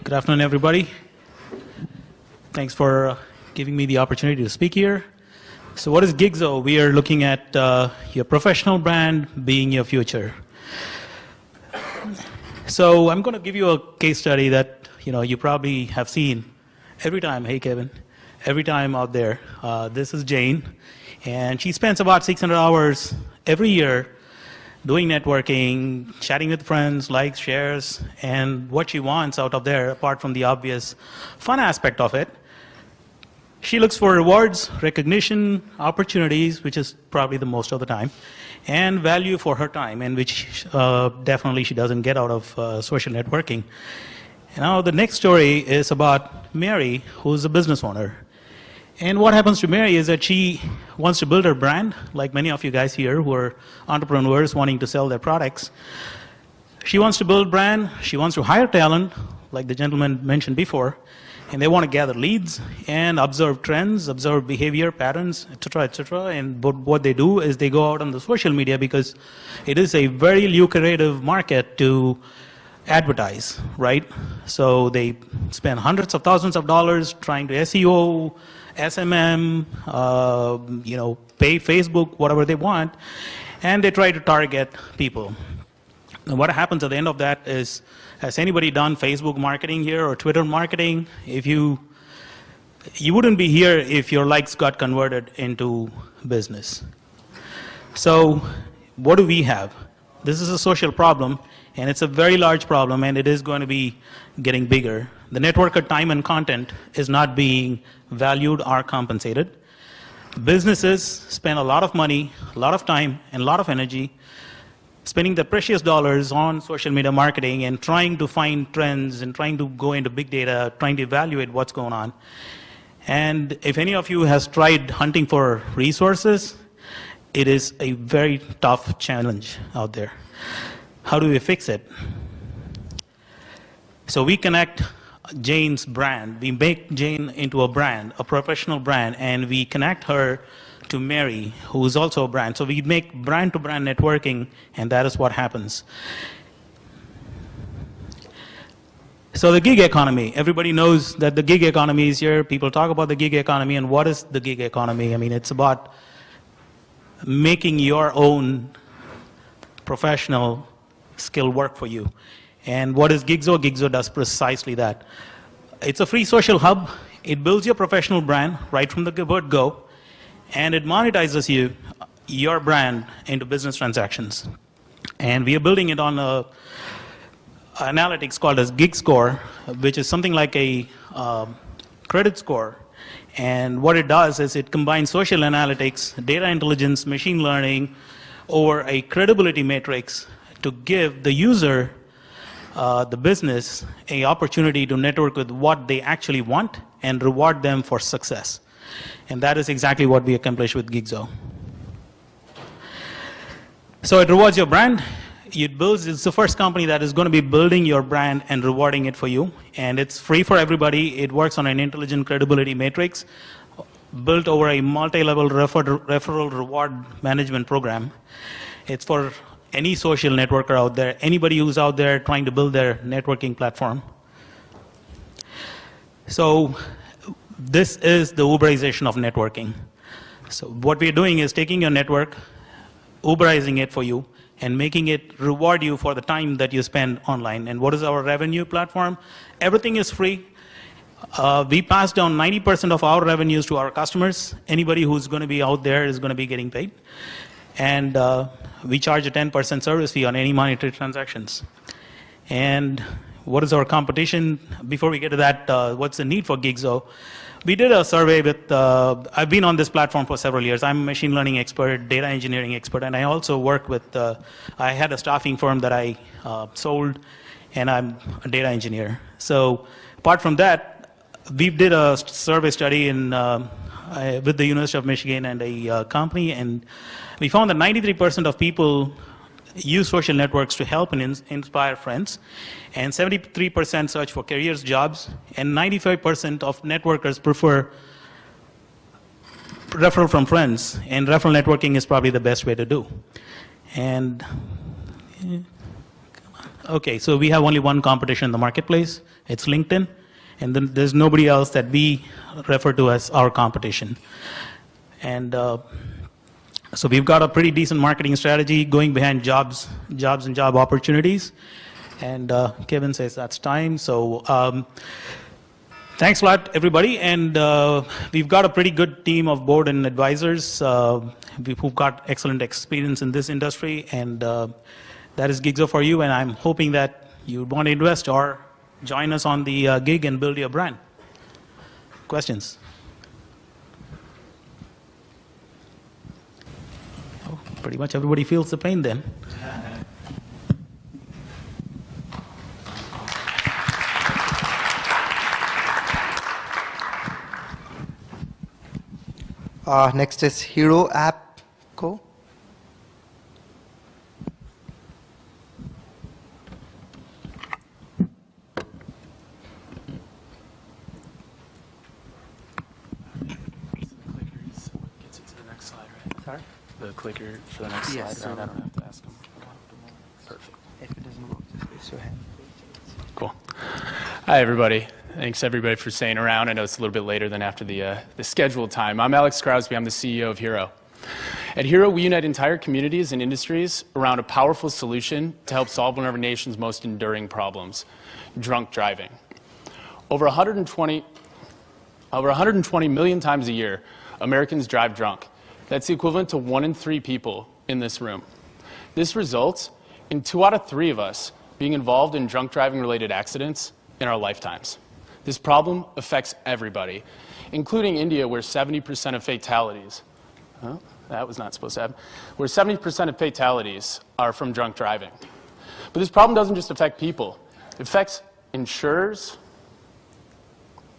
Good afternoon, everybody. Thanks for giving me the opportunity to speak here. So what is GigZoo? We are looking at your professional brand being your future. So I'm going to give you a case study that you probably have seen every time. Hey, Kevin. Every time out there. This is Jane, and she spends about 600 hours every year doing networking, chatting with friends, likes, shares, and what she wants out of there, apart from the obvious fun aspect of it. She looks for rewards, recognition, opportunities, which is probably the most of the time, and value for her time, and which definitely she doesn't get out of social networking. Now the next story is about Mary, who's a business owner. And what happens to Mary is that she wants to build her brand, like many of you guys here who are entrepreneurs wanting to sell their products. She wants to build brand, she wants to hire talent, like the gentleman mentioned before, and they want to gather leads and observe trends, observe behavior patterns, etc., etc. And what they do is they go out on the social media because it is a very lucrative market to advertise, right? So they spend hundreds of thousands of dollars trying to SEO, SMM, pay Facebook, whatever they want, and they try to target people. And what happens at the end of that is, has anybody done Facebook marketing here or Twitter marketing? If you wouldn't be here if your likes got converted into business. So what do we have? This is a social problem, and it's a very large problem, and it is going to be getting bigger. The networker time and content is not being valued or compensated. Businesses spend a lot of money, a lot of time, and a lot of energy spending their precious dollars on social media marketing and trying to find trends and trying to go into big data, trying to evaluate what's going on. And if any of you has tried hunting for resources, it is a very tough challenge out there. How do we fix it? So we connect Jane's brand. We make Jane into a brand, a professional brand, and we connect her to Mary, who is also a brand. So we make brand-to-brand networking, and that is what happens. So the gig economy, everybody knows that the gig economy is here. People talk about the gig economy, and what is the gig economy? I mean, it's about making your own professional skill work for you. And what is GigZoo? GigZoo does precisely that. It's a free social hub. It builds your professional brand right from the word go, and it monetizes your brand into business transactions. And we are building it on a analytics called as Gig Score, which is something like a credit score. And what it does is it combines social analytics, data intelligence, machine learning over a credibility matrix to give the user, the business, an opportunity to network with what they actually want and reward them for success. And that is exactly what we accomplish with GigZoo. So it rewards your brand. It's the first company that is going to be building your brand and rewarding it for you. And it's free for everybody. It works on an intelligent credibility matrix built over a multi-level referral reward management program. It's for any social networker out there, anybody who's out there trying to build their networking platform. So this is the Uberization of networking. So what we're doing is taking your network, Uberizing it for you, and making it reward you for the time that you spend online. And what is our revenue platform? Everything is free. We pass down 90% of our revenues to our customers. Anybody who's going to be out there is going to be getting paid. And we charge a 10% service fee on any monetary transactions. And what is our competition? Before we get to that, what's the need for GigZoo? We did a survey with, I've been on this platform for several years. I'm a machine learning expert, data engineering expert, and I also work with, I had a staffing firm that I sold, and I'm a data engineer. So apart from that, we did a survey study with the University of Michigan and a company, and we found that 93% of people use social networks to help and inspire friends, and 73% search for careers, jobs, and 95% of networkers prefer referral from friends, and referral networking is probably the best way to do. And Okay, so we have only one competition in the marketplace. It's LinkedIn. And then there's nobody else that we refer to as our competition. And so we've got a pretty decent marketing strategy going behind jobs and job opportunities. And Kevin says that's time. So thanks a lot, everybody. And we've got a pretty good team of board and advisors who've got excellent experience in this industry. And that is Gigzo for you. And I'm hoping that you want to invest or join us on the gig and build your brand. Questions? Oh, pretty much everybody feels the pain then. Next is Hero App Co. The clicker for the next Yes, slide, right? I don't have to ask them. Perfect. If it doesn't work, just raise your hand. Cool. Hi, everybody. Thanks, everybody, for staying around. I know it's a little bit later than after the scheduled time. I'm Alex Crosby. I'm the CEO of Hero. At Hero, we unite entire communities and industries around a powerful solution to help solve one of our nation's most enduring problems, drunk driving. Over 120 million times a year, Americans drive drunk. That's the equivalent to 1 in 3 people in this room. This results in 2 out of 3 of us being involved in drunk driving-related accidents in our lifetimes. This problem affects everybody, including India, where 70% of fatalities, that was not supposed to happen, where 70% of fatalities are from drunk driving. But this problem doesn't just affect people. It affects insurers.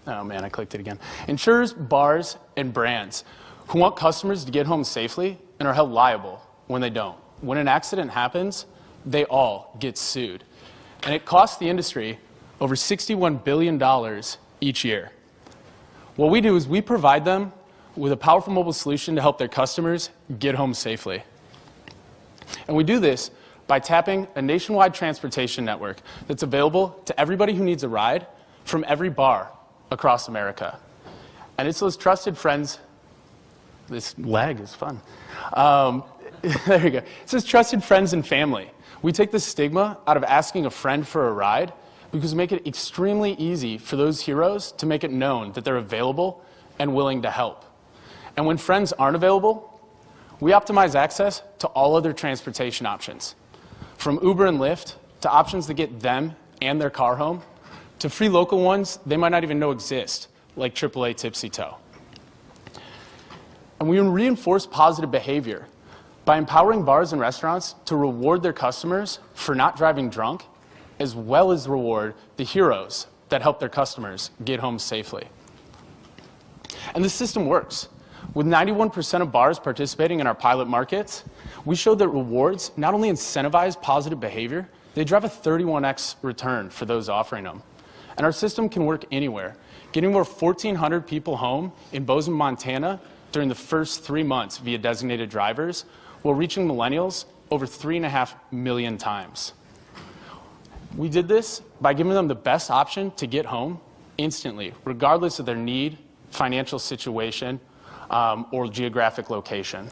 Oh man, I clicked it again. Insurers, bars, and brands who want customers to get home safely and are held liable when they don't. When an accident happens, they all get sued. And it costs the industry over $61 billion each year. What we do is we provide them with a powerful mobile solution to help their customers get home safely. And we do this by tapping a nationwide transportation network that's available to everybody who needs a ride from every bar across America. And it's those trusted friends. This lag is fun. There you go. It says trusted friends and family. We take the stigma out of asking a friend for a ride because we make it extremely easy for those heroes to make it known that they're available and willing to help. And when friends aren't available, we optimize access to all other transportation options, from Uber and Lyft to options that get them and their car home, to free local ones they might not even know exist, like AAA Tipsy Tow. And we reinforce positive behavior by empowering bars and restaurants to reward their customers for not driving drunk, as well as reward the heroes that help their customers get home safely. And the system works. With 91% of bars participating in our pilot markets, we showed that rewards not only incentivize positive behavior, they drive a 31x return for those offering them. And our system can work anywhere, getting over 1,400 people home in Bozeman, Montana during the first 3 months via designated drivers, while reaching millennials over 3.5 million times. We did this by giving them the best option to get home instantly, regardless of their need, financial situation, or geographic location.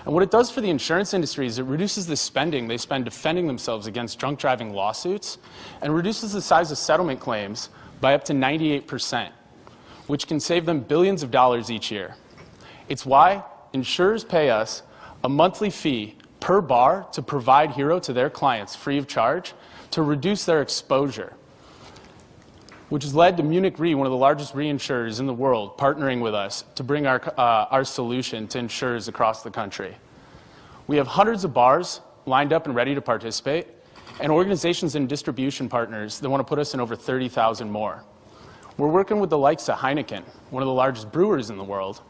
And what it does for the insurance industry is it reduces the spending they spend defending themselves against drunk driving lawsuits and reduces the size of settlement claims by up to 98%, which can save them billions of dollars each year. It's why insurers pay us a monthly fee per bar to provide Hero to their clients free of charge to reduce their exposure, which has led to Munich Re, one of the largest reinsurers in the world, partnering with us to bring our solution to insurers across the country. We have hundreds of bars lined up and ready to participate, and organizations and distribution partners that want to put us in over 30,000 more. We're working with the likes of Heineken, one of the largest brewers in the world,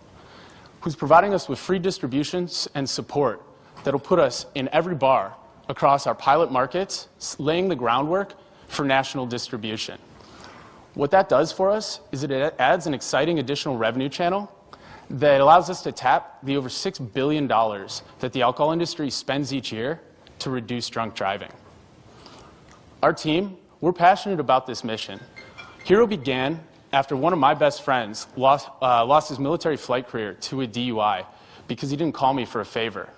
who's providing us with free distributions and support that'll put us in every bar across our pilot markets, laying the groundwork for national distribution. What that does for us is it adds an exciting additional revenue channel that allows us to tap the over $6 billion that the alcohol industry spends each year to reduce drunk driving. Our team, we're passionate about this mission. Hero began after one of my best friends lost his military flight career to a DUI because he didn't call me for a favor.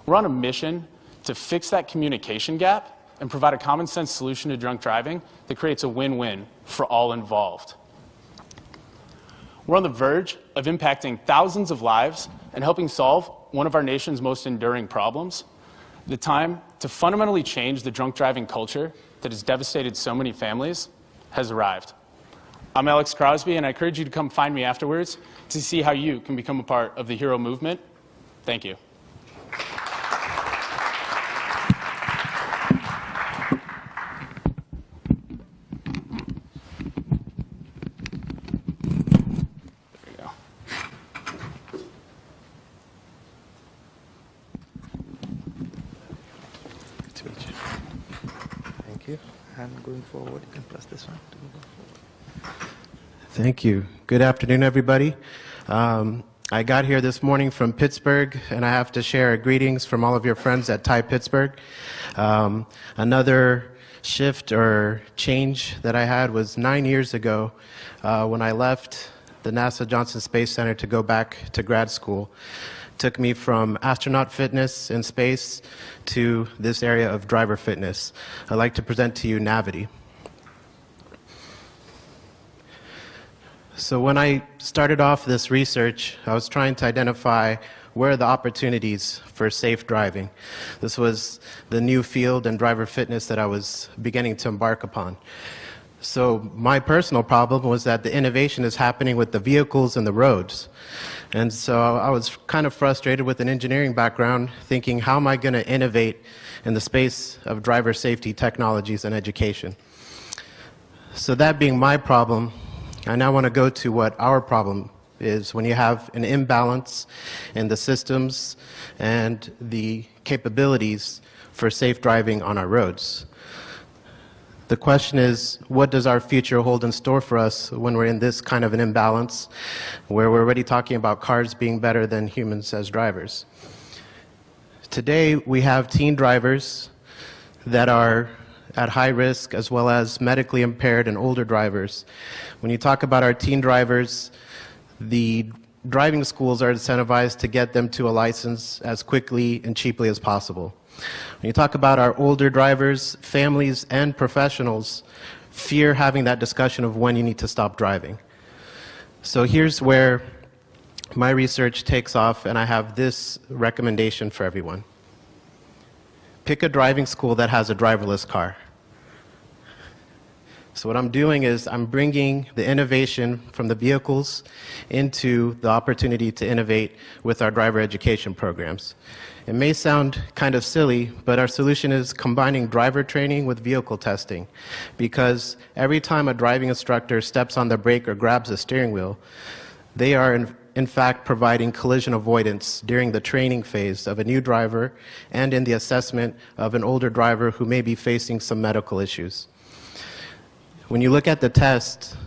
We're on a mission to fix that communication gap and provide a common sense solution to drunk driving that creates a win-win for all involved. We're on the verge of impacting thousands of lives and helping solve one of our nation's most enduring problems. The time to fundamentally change the drunk driving culture that has devastated so many families has arrived. I'm Alex Crosby, and I encourage you to come find me afterwards to see how you can become a part of the Hero movement. Thank you. And going forward, you can press this one to move forward. Thank you. Good afternoon, everybody. I got here this morning from Pittsburgh, and I have to share greetings from all of your friends at TiE Pittsburgh. Another shift or change that I had was 9 years ago when I left the NASA Johnson Space Center to go back to grad school. Took me from astronaut fitness in space to this area of driver fitness. I'd like to present to you navity. So when I started off this research, I was trying to identify where are the opportunities for safe driving. This was the new field in driver fitness that I was beginning to embark upon. So my personal problem was that the innovation is happening with the vehicles and the roads. And so I was kind of frustrated with an engineering background, thinking, how am I going to innovate in the space of driver safety technologies and education? So that being my problem, I now want to go to what our problem is when you have an imbalance in the systems and the capabilities for safe driving on our roads. The question is, what does our future hold in store for us when we're in this kind of an imbalance, where we're already talking about cars being better than humans as drivers? Today, we have teen drivers that are at high risk, as well as medically impaired and older drivers. When you talk about our teen drivers, the driving schools are incentivized to get them to a license as quickly and cheaply as possible. When you talk about our older drivers, families and professionals fear having that discussion of when you need to stop driving. So here's where my research takes off, and I have this recommendation for everyone. Pick a driving school that has a driverless car. So what I'm doing is I'm bringing the innovation from the vehicles into the opportunity to innovate with our driver education programs. It may sound kind of silly, but our solution is combining driver training with vehicle testing, because every time a driving instructor steps on the brake or grabs the steering wheel, they are in fact providing collision avoidance during the training phase of a new driver and in the assessment of an older driver who may be facing some medical issues. When you look at the test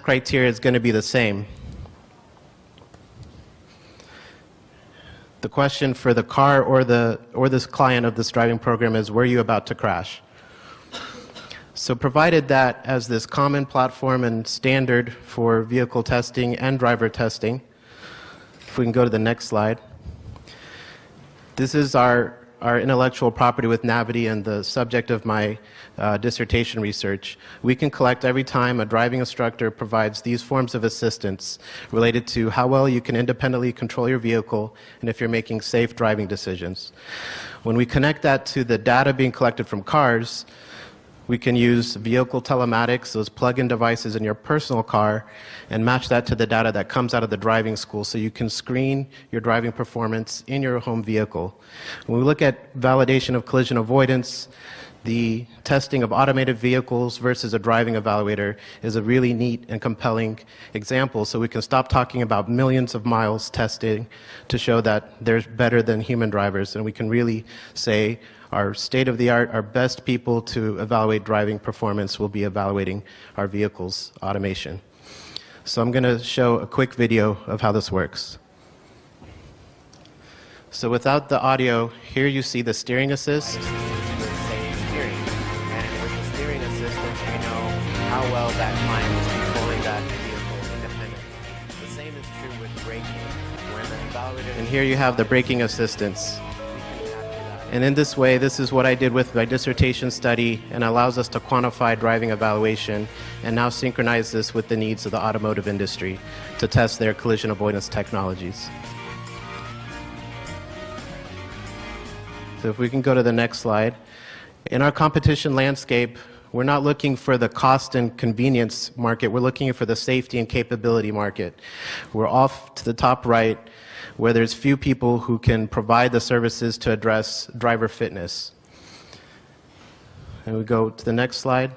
criteria is going to be the same. The question for the car or this client of this driving program is, were you about to crash? So provided that as this common platform and standard for vehicle testing and driver testing, if we can go to the next slide. This is our intellectual property with navity and the subject of my dissertation research. We can collect every time a driving instructor provides these forms of assistance related to how well you can independently control your vehicle and if you're making safe driving decisions. When we connect that to the data being collected from cars, we can use vehicle telematics, those plug-in devices in your personal car, and match that to the data that comes out of the driving school so you can screen your driving performance in your home vehicle. When we look at validation of collision avoidance, the testing of automated vehicles versus a driving evaluator is a really neat and compelling example, so we can stop talking about millions of miles testing to show that they're better than human drivers, and we can really say our state-of-the-art, our best people to evaluate driving performance will be evaluating our vehicles' automation. So I'm going to show a quick video of how this works. So without the audio, here you see the steering assist. how well that client is controlling that vehicle independently. The same is true with braking, where the evaluator... And here you have the braking assistance. And in this way, this is what I did with my dissertation study, and allows us to quantify driving evaluation and now synchronize this with the needs of the automotive industry to test their collision avoidance technologies. So if we can go to the next slide. In our competition landscape, we're not looking for the cost and convenience market, we're looking for the safety and capability market. We're off to the top right, where there's few people who can provide the services to address driver fitness. And we go to the next slide.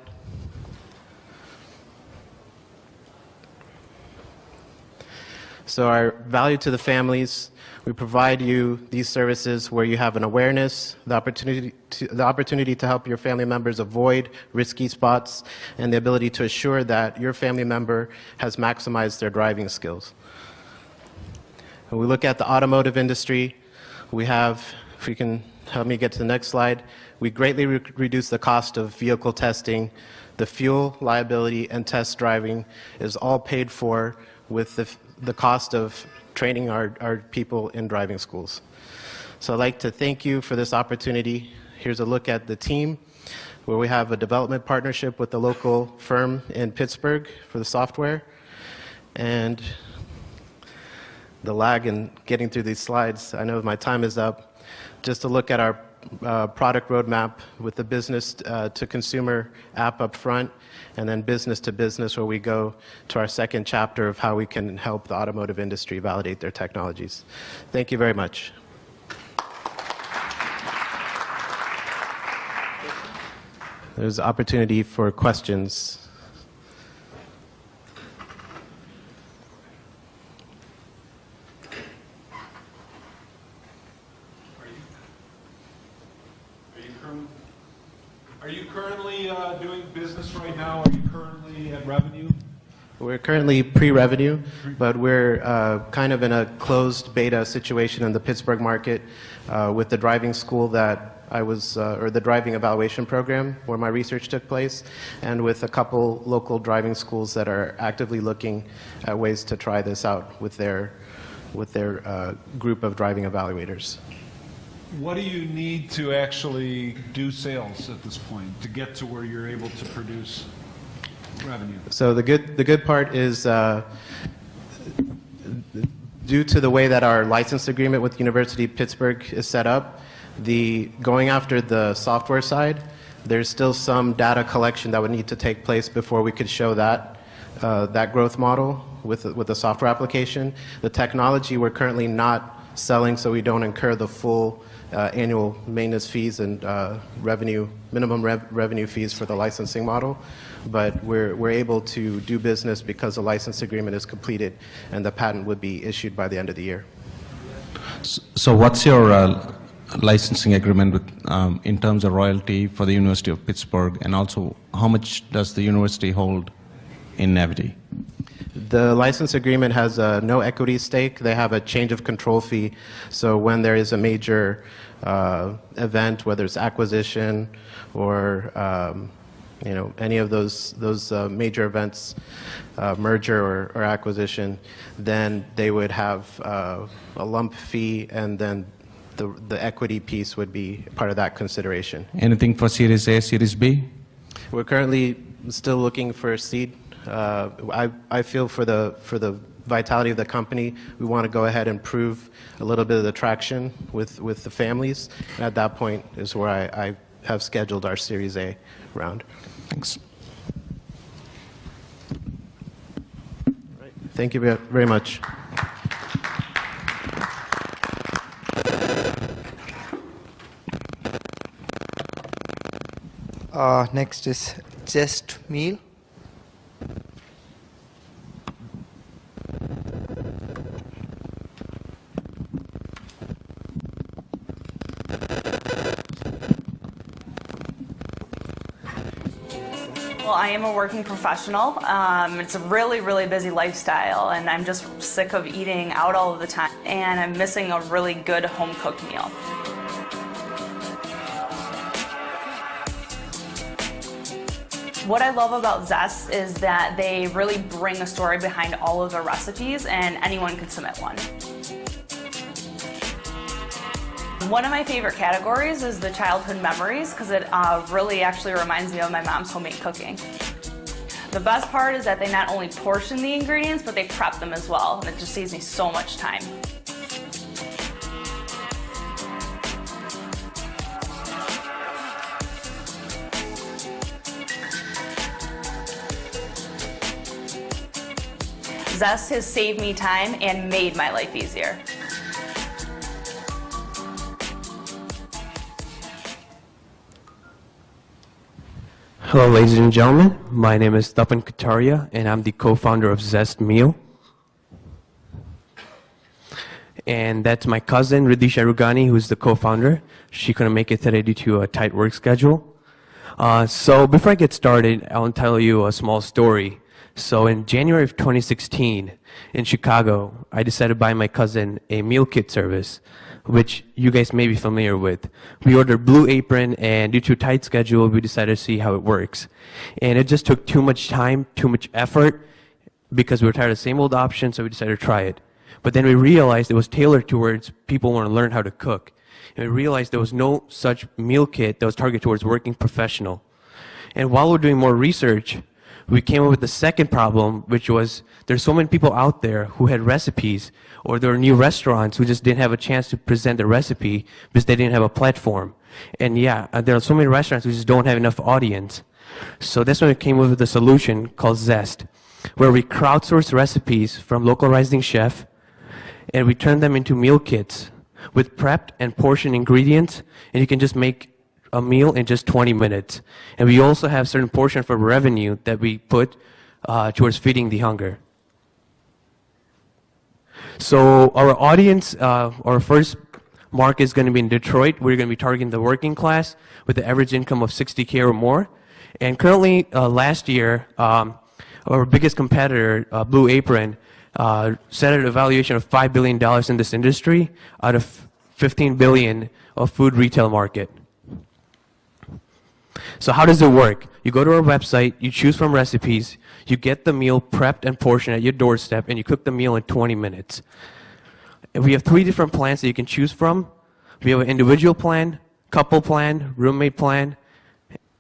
So our value to the families, we provide you these services where you have an awareness, the opportunity to help your family members avoid risky spots, and the ability to assure that your family member has maximized their driving skills. When we look at the automotive industry, we have, if you can help me get to the next slide, we greatly reduce the cost of vehicle testing. The fuel, liability, and test driving is all paid for with the cost of training our people in driving schools. So I'd like to thank you for this opportunity. Here's a look at the team, where we have a development partnership with the local firm in Pittsburgh for the software. And the lag in getting through these slides, I know my time is up. Just to look at our product roadmap with the business to consumer app up front, and then business to business, where we go to our second chapter of how we can help the automotive industry validate their technologies. Thank you very much. There's opportunity for questions. Are you currently doing business right now? Are you currently at revenue? We're currently pre-revenue, but we're kind of in a closed beta situation in the Pittsburgh market with the driving school that I was, or the driving evaluation program where my research took place, and with a couple local driving schools that are actively looking at ways to try this out with their group of driving evaluators. What do you need to actually do sales at this point to get to where you're able to produce revenue? So the good part is due to the way that our license agreement with University of Pittsburgh is set up, going after the software side, there's still some data collection that would need to take place before we could show that growth model with the software application. The technology we're currently not selling, so we don't incur the full annual maintenance fees and minimum revenue fees for the licensing model, but we're able to do business because the license agreement is completed and the patent would be issued by the end of the year. So what's your licensing agreement with, in terms of royalty for the University of Pittsburgh, and also how much does the university hold in Navity? The license agreement has no equity stake. They have a change of control fee. So when there is a major event, whether it's acquisition or any of those major events, merger or acquisition, then they would have a lump fee, and then the equity piece would be part of that consideration. Anything for Series A, Series B? We're currently still looking for seed. I feel for the vitality of the company, we want to go ahead and prove a little bit of the traction with the families. And at that point is where I have scheduled our Series A round. Thanks. Right. Thank you very much. Next is Zest Meal. Well, I am a working professional. It's a really, really busy lifestyle, and I'm just sick of eating out all of the time, and I'm missing a really good home-cooked meal. What I love about Zest is that they really bring a story behind all of the recipes, and anyone can submit one. One of my favorite categories is the childhood memories, because it really actually reminds me of my mom's homemade cooking. The best part is that they not only portion the ingredients, but they prep them as well, and it just saves me so much time. Zest has saved me time and made my life easier. Hello, ladies and gentlemen. My name is Tapan Kataria, and I'm the co-founder of Zest Meal. And that's my cousin, Ridisha Rugani, who's the co-founder. She couldn't make it today due to a tight work schedule. So before I get started, I want to tell you a small story. So in January of 2016, in Chicago, I decided to buy my cousin a meal kit service, which you guys may be familiar with. We ordered Blue Apron, and due to a tight schedule, we decided to see how it works. And it just took too much time, too much effort, because we were tired of the same old option, so we decided to try it. But then we realized it was tailored towards people who want to learn how to cook. And we realized there was no such meal kit that was targeted towards working professional. And while we're doing more research, we came up with the second problem, which was there's so many people out there who had recipes, or there were new restaurants who just didn't have a chance to present the recipe because they didn't have a platform. And yeah, there are so many restaurants who just don't have enough audience. So that's when we came up with a solution called Zest, where we crowdsource recipes from local rising chef, and we turn them into meal kits with prepped and portioned ingredients, and you can just make a meal in just 20 minutes. And we also have certain portion for revenue that we put towards feeding the hunger. So our audience, our first market is going to be in Detroit. We're going to be targeting the working class with the average income of $60K or more. And currently, last year, our biggest competitor, Blue Apron, set an evaluation of $5 billion in this industry out of $15 billion of food retail market. So how does it work? You go to our website, you choose from recipes, you get the meal prepped and portioned at your doorstep, and you cook the meal in 20 minutes. And we have 3 different plans that you can choose from. We have an individual plan, couple plan, roommate plan,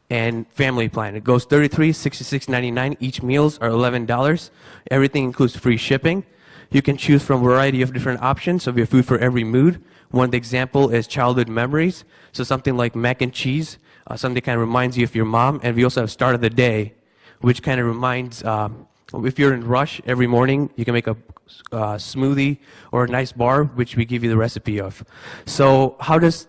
and family plan. It goes $33, $66, $99. Each meals are $11. Everything includes free shipping. You can choose from a variety of different options, so we have food for every mood. One example is childhood memories, so something like mac and cheese, something that kind of reminds you of your mom. And we also have start of the day, which kind of reminds, if you're in rush every morning, you can make a smoothie or a nice bar, which we give you the recipe of. So how does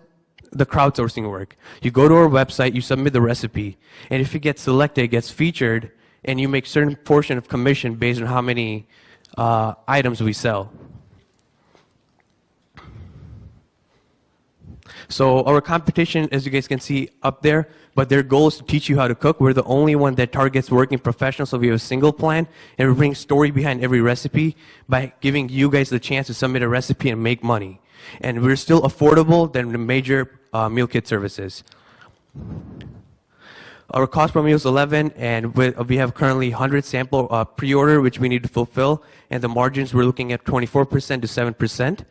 the crowdsourcing work? You go to our website, you submit the recipe, and if it gets selected, it gets featured, and you make certain portion of commission based on how many items we sell. So our competition, as you guys can see up there, but their goal is to teach you how to cook. We're the only one that targets working professionals, so we have a single plan, and we bring story behind every recipe by giving you guys the chance to submit a recipe and make money. And we're still affordable than the major meal kit services. Our cost per meal is 11, and we have currently 100 sample pre-order, which we need to fulfill, and the margins we're looking at 24% to 7%.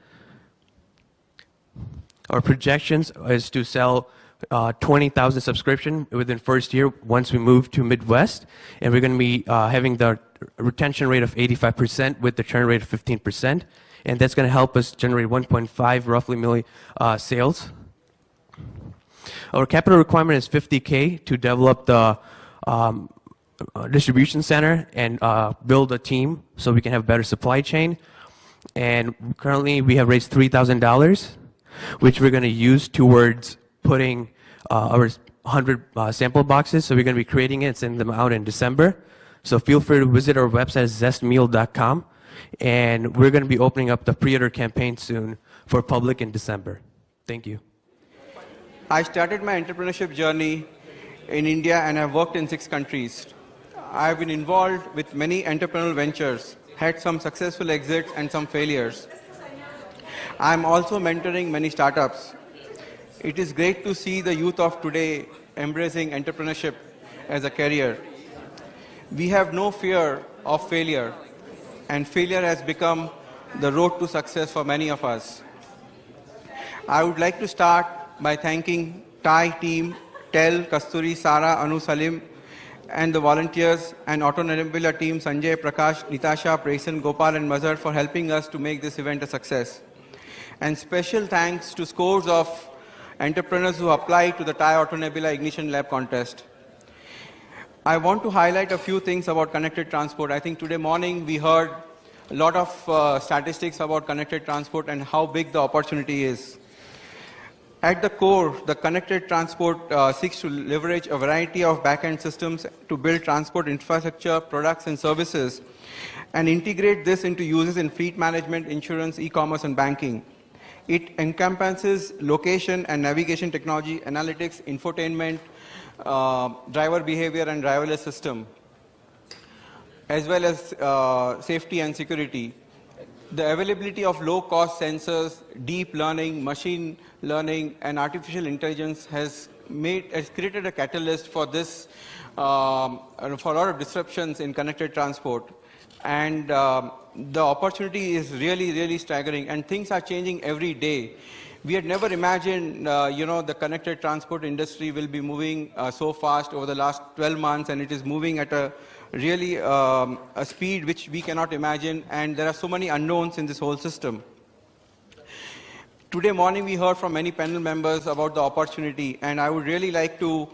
Our projections is to sell 20,000 subscription within first year once we move to Midwest, and we're going to be having the retention rate of 85% with the churn rate of 15%, and that's going to help us generate 1.5 roughly million sales. Our capital requirement is $50K to develop the distribution center and build a team so we can have better supply chain. And currently we have raised $3,000, which we're going to use towards putting our 100 sample boxes. So we're going to be creating it and sending them out in December. So feel free to visit our website, zestmeal.com. And we're going to be opening up the pre-order campaign soon for public in December. Thank you. I started my entrepreneurship journey in India and I've worked in 6 countries. I've been involved with many entrepreneurial ventures, had some successful exits and some failures. I'm also mentoring many startups. It is great to see the youth of today embracing entrepreneurship as a career. We have no fear of failure, and failure has become the road to success for many of us. I would like to start by thanking TiE team, Tel, Kasturi, Sara, Anu, Salim, and the volunteers, and Autonebula team, Sanjay, Prakash, Nitasha, Prayson, Gopal, and Mazhar for helping us to make this event a success. And special thanks to scores of entrepreneurs who applied to the TiE Autonebula Ignition Lab contest. I want to highlight a few things about connected transport. I think today morning we heard a lot of statistics about connected transport and how big the opportunity is. At the core, the connected transport seeks to leverage a variety of back-end systems to build transport infrastructure, products, and services, and integrate this into uses in fleet management, insurance, e-commerce, and banking. It encompasses location and navigation technology, analytics, infotainment, driver behavior, and driverless system, as well as safety and security. The availability of low-cost sensors, deep learning, machine learning, and artificial intelligence has created a catalyst for this, for a lot of disruptions in connected transport. And the opportunity is really, really staggering, and things are changing every day. We had never imagined, the connected transport industry will be moving so fast over the last 12 months, and it is moving at a really a speed which we cannot imagine, and there are so many unknowns in this whole system. Today morning we heard from many panel members about the opportunity, and I would really like to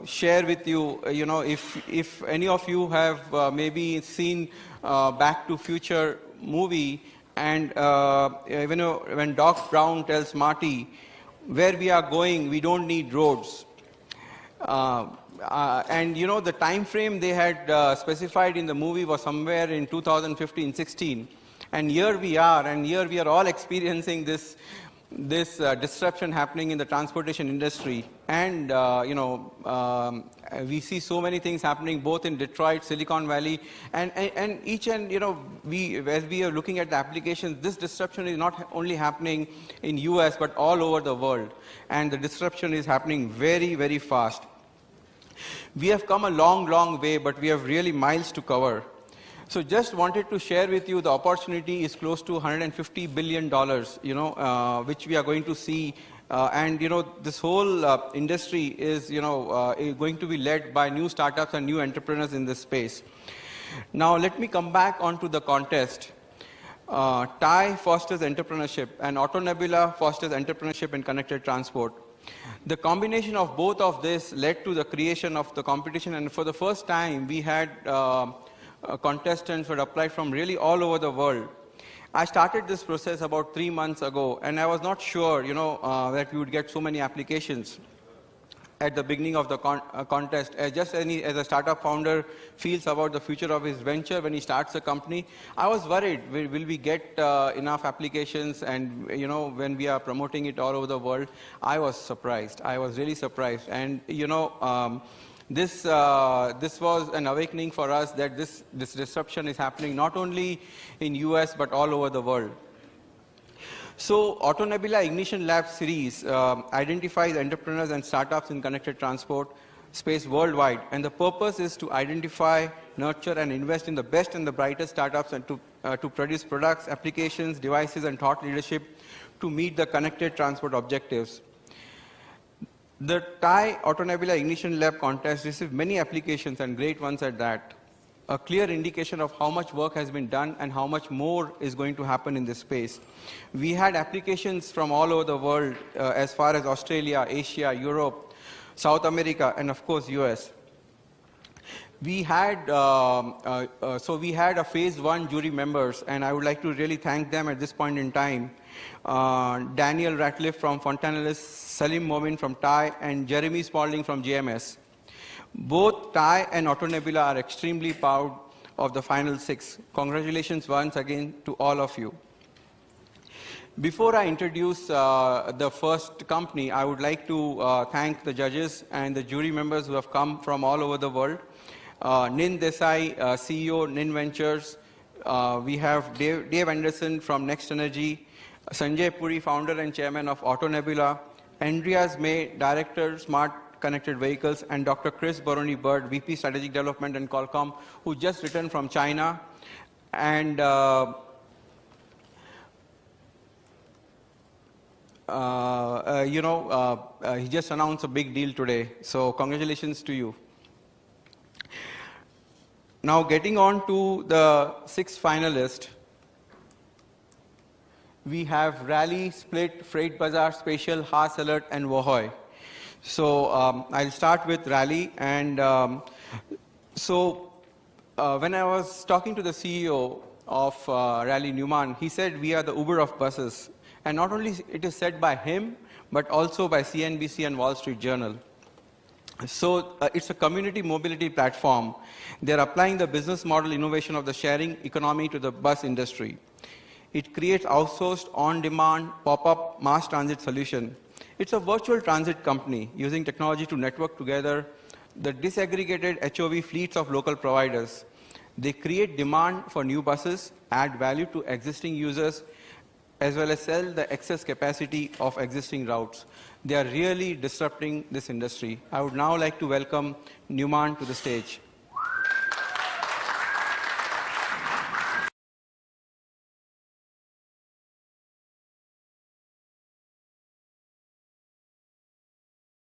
share with you, if any of you have maybe seen Back to Future movie, and when Doc Brown tells Marty, where we are going, we don't need roads. And the time frame they had specified in the movie was somewhere in 2015-16, and here we are, all experiencing this disruption happening in the transportation industry. And we see so many things happening both in Detroit, Silicon Valley, and as we are looking at the applications, this disruption is not only happening in US but all over the world, and the disruption is happening very, very fast. We have come a long, long way, but we have really miles to cover. So just wanted to share with you the opportunity is close to $150 billion, which we are going to see. And this whole industry is, going to be led by new startups and new entrepreneurs in this space. Now let me come back onto the contest. TiE fosters entrepreneurship, and Autonebula fosters entrepreneurship in connected transport. The combination of both of this led to the creation of the competition, and for the first time we had contestants who had applied from really all over the world. I started this process about 3 months ago, and I was not sure that we would get so many applications at the beginning of the contest. As a startup founder feels about the future of his venture when he starts a company, I was worried, will we get enough applications? And when we are promoting it all over the world, I was surprised. I was really surprised. And this was an awakening for us that this disruption is happening not only in US but all over the world. So Autonebula Ignition Lab series identifies entrepreneurs and startups in connected transport space worldwide, and the purpose is to identify, nurture, and invest in the best and the brightest startups, and to produce products, applications, devices, and thought leadership to meet the connected transport objectives. The TiE Autonebula Ignition Lab contest received many applications, and great ones at that. A clear indication of how much work has been done and how much more is going to happen in this space. We had applications from all over the world, as far as Australia, Asia, Europe, South America, and of course US. We had a phase 1 jury members, and I would like to really thank them at this point in time. Daniel Ratcliffe from Fontanalis, Salim Momin from TiE, and Jeremy Spalding from JMS. Both TiE and Autonebula are extremely proud of the final 6. Congratulations once again to all of you. Before I introduce the first company, I would like to thank the judges and the jury members who have come from all over the world. Nin Desai, CEO, Nin Ventures. We have Dave Anderson from Next Energy. Sanjay Puri, founder and chairman of Autonebula. Andreas May, director, Smart connected vehicles, and Dr. Chris Baroni-Bird, VP Strategic Development and Qualcomm, who just returned from China. And he just announced a big deal today. So congratulations to you. Now getting on to the 6th finalist, we have Rally, Split, Freight Bazaar, Spatial, HAAS Alert, and Wohoy. So I'll start with Rally. And when I was talking to the CEO of Rally, Newman, he said we are the Uber of buses. And not only it is said by him, but also by CNBC and Wall Street Journal. So it's a community mobility platform. They're applying the business model innovation of the sharing economy to the bus industry. It creates outsourced, on-demand, pop-up mass transit solution. It's a virtual transit company using technology to network together the disaggregated HOV fleets of local providers. They create demand for new buses, add value to existing users, as well as sell the excess capacity of existing routes. They are really disrupting this industry. I would now like to welcome Newman to the stage.